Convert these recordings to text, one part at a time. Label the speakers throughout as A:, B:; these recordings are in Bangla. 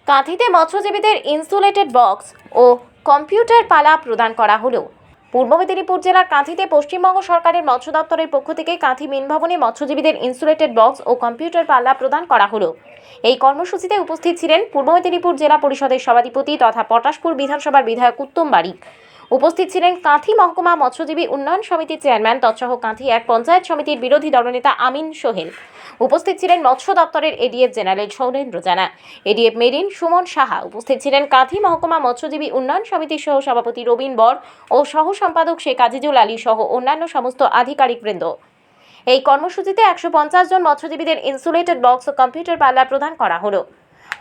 A: কাঁথিতে মৎস্যজীবীদের ইনসুলেটেড বক্স ও কম্পিউটার পালা প্রদান করা হলো। পূর্ব মেদিনীপুর জেলার কাঁথিতে পশ্চিমবঙ্গ সরকারের মৎস্য দপ্তরের পক্ষ থেকে কাঁথি মিন ভবনে মৎস্যজীবীদের ইনসুলেটেড বক্স ও কম্পিউটার পাল্লা প্রদান করা হলো। এই কর্মসূচিতে উপস্থিত ছিলেন পূর্ব মেদিনীপুর জেলা পরিষদের সভাধিপতি তথা পটাশপুর বিধানসভার বিধায়ক উত্তম বারিক। উপস্থিত ছিলেন কাঁথি মহকুমা মৎস্যজীবী উন্নয়ন সমিতির চেয়ারম্যান তৎসহ কাঁথি এক পঞ্চায়েত সমিতির বিরোধী দলনেতা আমিন সোহেল। উপস্থিত ছিলেন মৎস্য দপ্তরের এডিএফ জেনারেল সৌরেন্দ্র জানা, এডিএফ মেরিন সুমন সাহা। উপস্থিত ছিলেন কাঁথি মহকুমা মৎস্যজীবী উন্নয়ন সমিতির সহ সভাপতি রবীন বর ও সহ সম্পাদক শেখ আজিজুল আলী সহ অন্যান্য সমস্ত আধিকারিকবৃন্দ। এই কর্মসূচিতে 150 জন মৎস্যজীবীদের ইনসুলেটেড বক্স ও কম্পিউটার পাল্লা প্রদান করা হলো।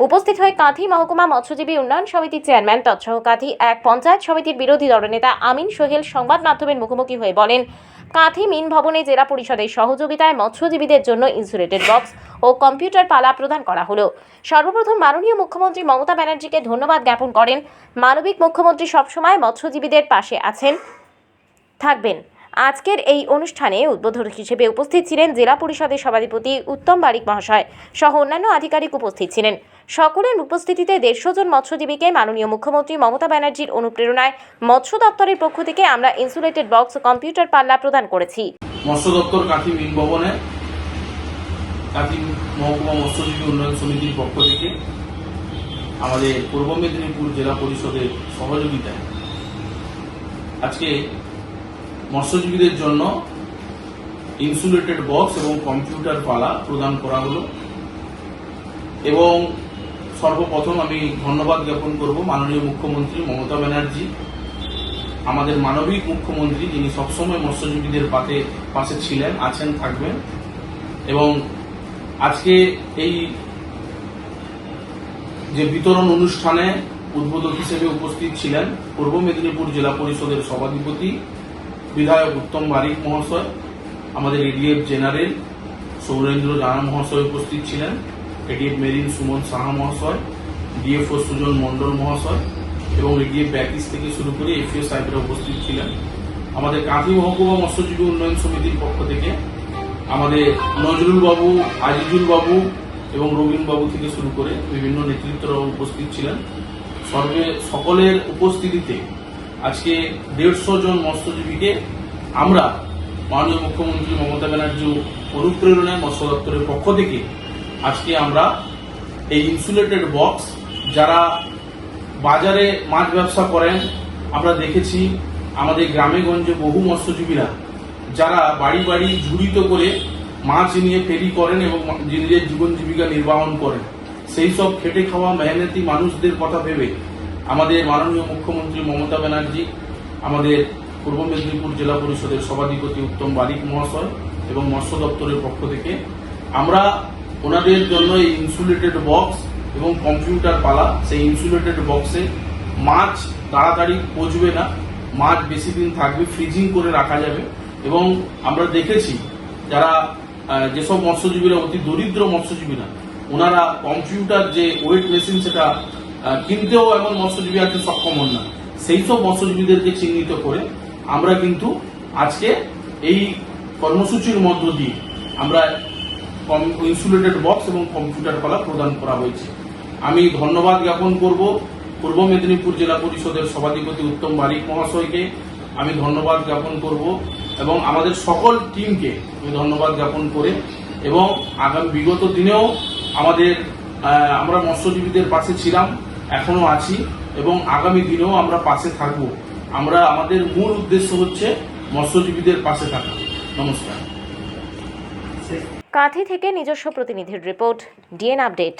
A: উপস্থিত হয়ে কাঁথি মহকুমা মৎস্যজীবী উন্নয়ন সমিতির চেয়ারম্যান তৎসহ কাঁথি এক পঞ্চায়েত সমিতির বিরোধী দলনেতা আমিন সোহেল সংবাদ মাধ্যমের মুখোমুখি হয়ে বলেন, কাঁথি মিন ভবনে জেলা পরিষদের সহযোগিতায় মৎস্যজীবীদের জন্য ইনসুলেটেড বক্স ও কম্পিউটার পালা প্রদান করা হলো। সর্বপ্রথম মাননীয় মুখ্যমন্ত্রী মমতা ব্যানার্জিকে ধন্যবাদ জ্ঞাপন করেন। মানবিক মুখ্যমন্ত্রী সবসময় মৎস্যজীবীদের পাশে আছেন, থাকবেন। আজকের এই অনুষ্ঠানে উদ্বোধক হিসেবে উপস্থিত ছিলেন জেলা পরিষদের সভাধিপতি উত্তম বারিক মহাশয় সহ অন্যান্য আধিকারিক উপস্থিত ছিলেন। সকলের উপস্থিতিতে 150 জন মৎস্যজীবীকে মাননীয় মুখ্যমন্ত্রী মমতা ব্যানার্জির অনুপ্রেরণায় মৎস্য দপ্তরের পক্ষ থেকে আমরা ইনসুলেটেড বক্স ও কম্পিউটার পাল্লা প্রদান করেছি।
B: মৎস্য দপ্তর কাঁথি মিন ভবনে কাঁথি মহকুমা মৎস্যজীবী উন্নয়ন সমিতির পক্ষ থেকে আমাদের পূর্ব মেদিনীপুর জেলা পরিষদের সহযোগিতায় আজকে মৎস্যজীবীদের জন্য ইনসুলেটেড বক্স এবং কম্পিউটার পালা প্রদান করা হলো। এবং সর্বপ্রথম আমি ধন্যবাদ জ্ঞাপন করব মাননীয় মুখ্যমন্ত্রী মমতা ব্যানার্জি, আমাদের মানবিক মুখ্যমন্ত্রী, যিনি সবসময় মৎস্যজীবীদের পাশে ছিলেন, আছেন, থাকবেন। এবং আজকে এই যে বিতরণ অনুষ্ঠানে উদ্বোধক হিসেবে উপস্থিত ছিলেন পূর্ব মেদিনীপুর জেলা পরিষদের সভাধিপতি বিধায়ক উত্তম বারিক মহাশয়, আমাদের এডিএফ জেনারেল সৌরেন্দ্র জানা মহাশয় উপস্থিত ছিলেন, এডিএফ মেরিন সুমন সাহা মহাশয়, ডিএফও সুজন মন্ডল মহাশয় এবং এডিএফ ব্যাকিস থেকে শুরু করে এফএও সাহেবরা উপস্থিত ছিলেন। আমাদের কাঁথি মহকুমা মৎস্যজীবী উন্নয়ন সমিতির পক্ষ থেকে আমাদের নজরুল বাবু, আজিজুল বাবু এবং রবীন বাবু থেকে শুরু করে বিভিন্ন নেতৃত্বরা উপস্থিত ছিলেন। সকলের উপস্থিতিতে আজকে 150 জন মৎস্যজীবীকে আমরা মাননীয় মুখ্যমন্ত্রী মমতা ব্যানার্জি অনুপ্রেরণায় মৎস্য দপ্তরের পক্ষ থেকে আজকে আমরা এই ইনসুলেটেড বক্স, যারা বাজারে মাছ ব্যবসা করেন, আমরা দেখেছি আমাদের গ্রামে গঞ্জে বহু মৎস্যজীবীরা যারা বাড়ি বাড়ি ঝুড়িতে করে মাছ নিয়ে ফেরি করেন এবং নিজের জীবন জীবিকা নির্বাহন করেন, সেই সব খেটে খাওয়া মেহনতি মানুষদের কথা ভেবে আমাদের মাননীয় মুখ্যমন্ত্রী মমতা ব্যানার্জি, আমাদের পূর্ব মেদিনীপুর জেলা পরিষদের সভাধিপতি উত্তম বারিক মহাশয় এবং মৎস্য দপ্তরের পক্ষ থেকে আমরা ওনাদের জন্য এই ইনসুলেটেড বক্স এবং কম্পিউটার পালা, সেই ইনসুলেটেড বক্সে মাছ তাড়াতাড়ি পচবে না, মাছ বেশি দিন থাকবে, ফ্রিজিং করে রাখা যাবে। এবং আমরা দেখেছি যারা যেসব মৎস্যজীবীরা অতি দরিদ্র মৎস্যজীবীরা, ওনারা কম্পিউটার যে ওয়েট মেশিন সেটা কিনতেও এমন মৎস্যজীবী আছে সক্ষম হন না, সেই সব মৎস্যজীবীদেরকে চিহ্নিত করে আমরা কিন্তু আজকে এই কর্মসূচির মধ্য দিয়ে আমরা ইনসুলেটেড বক্স এবং কম্পিউটার পালা প্রদান করা হয়েছে। আমি ধন্যবাদ জ্ঞাপন করব পূর্ব মেদিনীপুর জেলা পরিষদের সভাধিপতি উত্তম বারিক মহাশয়কে, আমি ধন্যবাদ জ্ঞাপন করব এবং আমাদের সকল টিমকে আমি ধন্যবাদ জ্ঞাপন করে, এবং আগামী বিগত দিনেও আমরা মৎস্যজীবীদের পাশে ছিলাম, এখনো আছি এবং আগামী দিনেও আমরা পাশে থাকব। আমাদের মূল উদ্দেশ্য হচ্ছে মৎস্যজীবীদের পাশে থাকা। নমস্কার।
A: কাঁথি থেকে নিজস্ব প্রতিনিধির রিপোর্ট, ডিএন আপডেট।